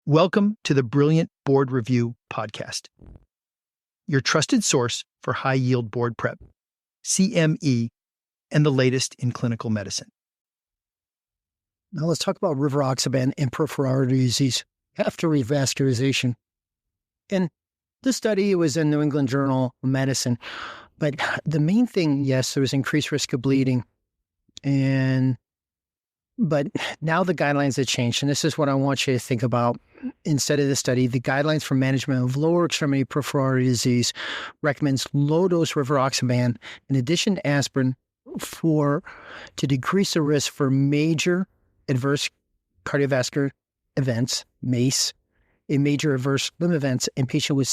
Welcome to the Brilliant Board Review Podcast, your trusted source for high-yield board prep, CME, and the latest in clinical medicine. Now let's talk about Rivaroxaban in peripheral artery disease after revascularization. In this study, it was in New England Journal of Medicine, but the main thing, yes, there was increased risk of bleeding, but now the guidelines have changed, and this is what I want you to think about. Instead of the study, the guidelines for management of lower extremity peripheral artery disease recommends low-dose Rivaroxaban in addition to aspirin to decrease the risk for major adverse cardiovascular events, MACE, and major adverse limb events in patients with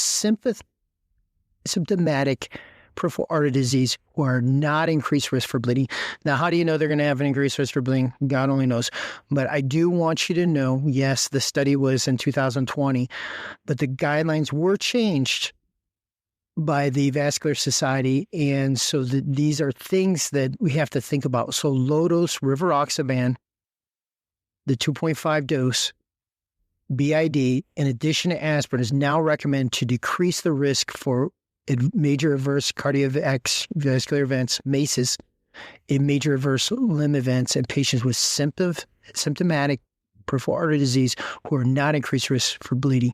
symptomatic peripheral artery disease who are not increased risk for bleeding. Now, how do you know they're going to have an increased risk for bleeding? God only knows. But I do want you to know, yes, the study was in 2020, but the guidelines were changed by the Vascular Society. And so these are things that we have to think about. So low-dose Rivaroxaban, the 2.5 dose, BID, in addition to aspirin, is now recommended to decrease the risk for major adverse cardiovascular events, MACEs, in major adverse limb events in patients with symptomatic peripheral artery disease who are not increased risk for bleeding.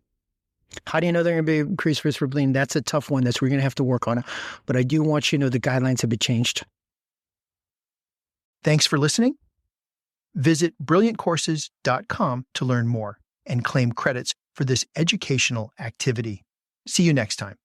How do you know they're going to be increased risk for bleeding? That's a tough one. We're going to have to work on it. But I do want you to know the guidelines have been changed. Thanks for listening. Visit brilliantcourses.com to learn more and claim credits for this educational activity. See you next time.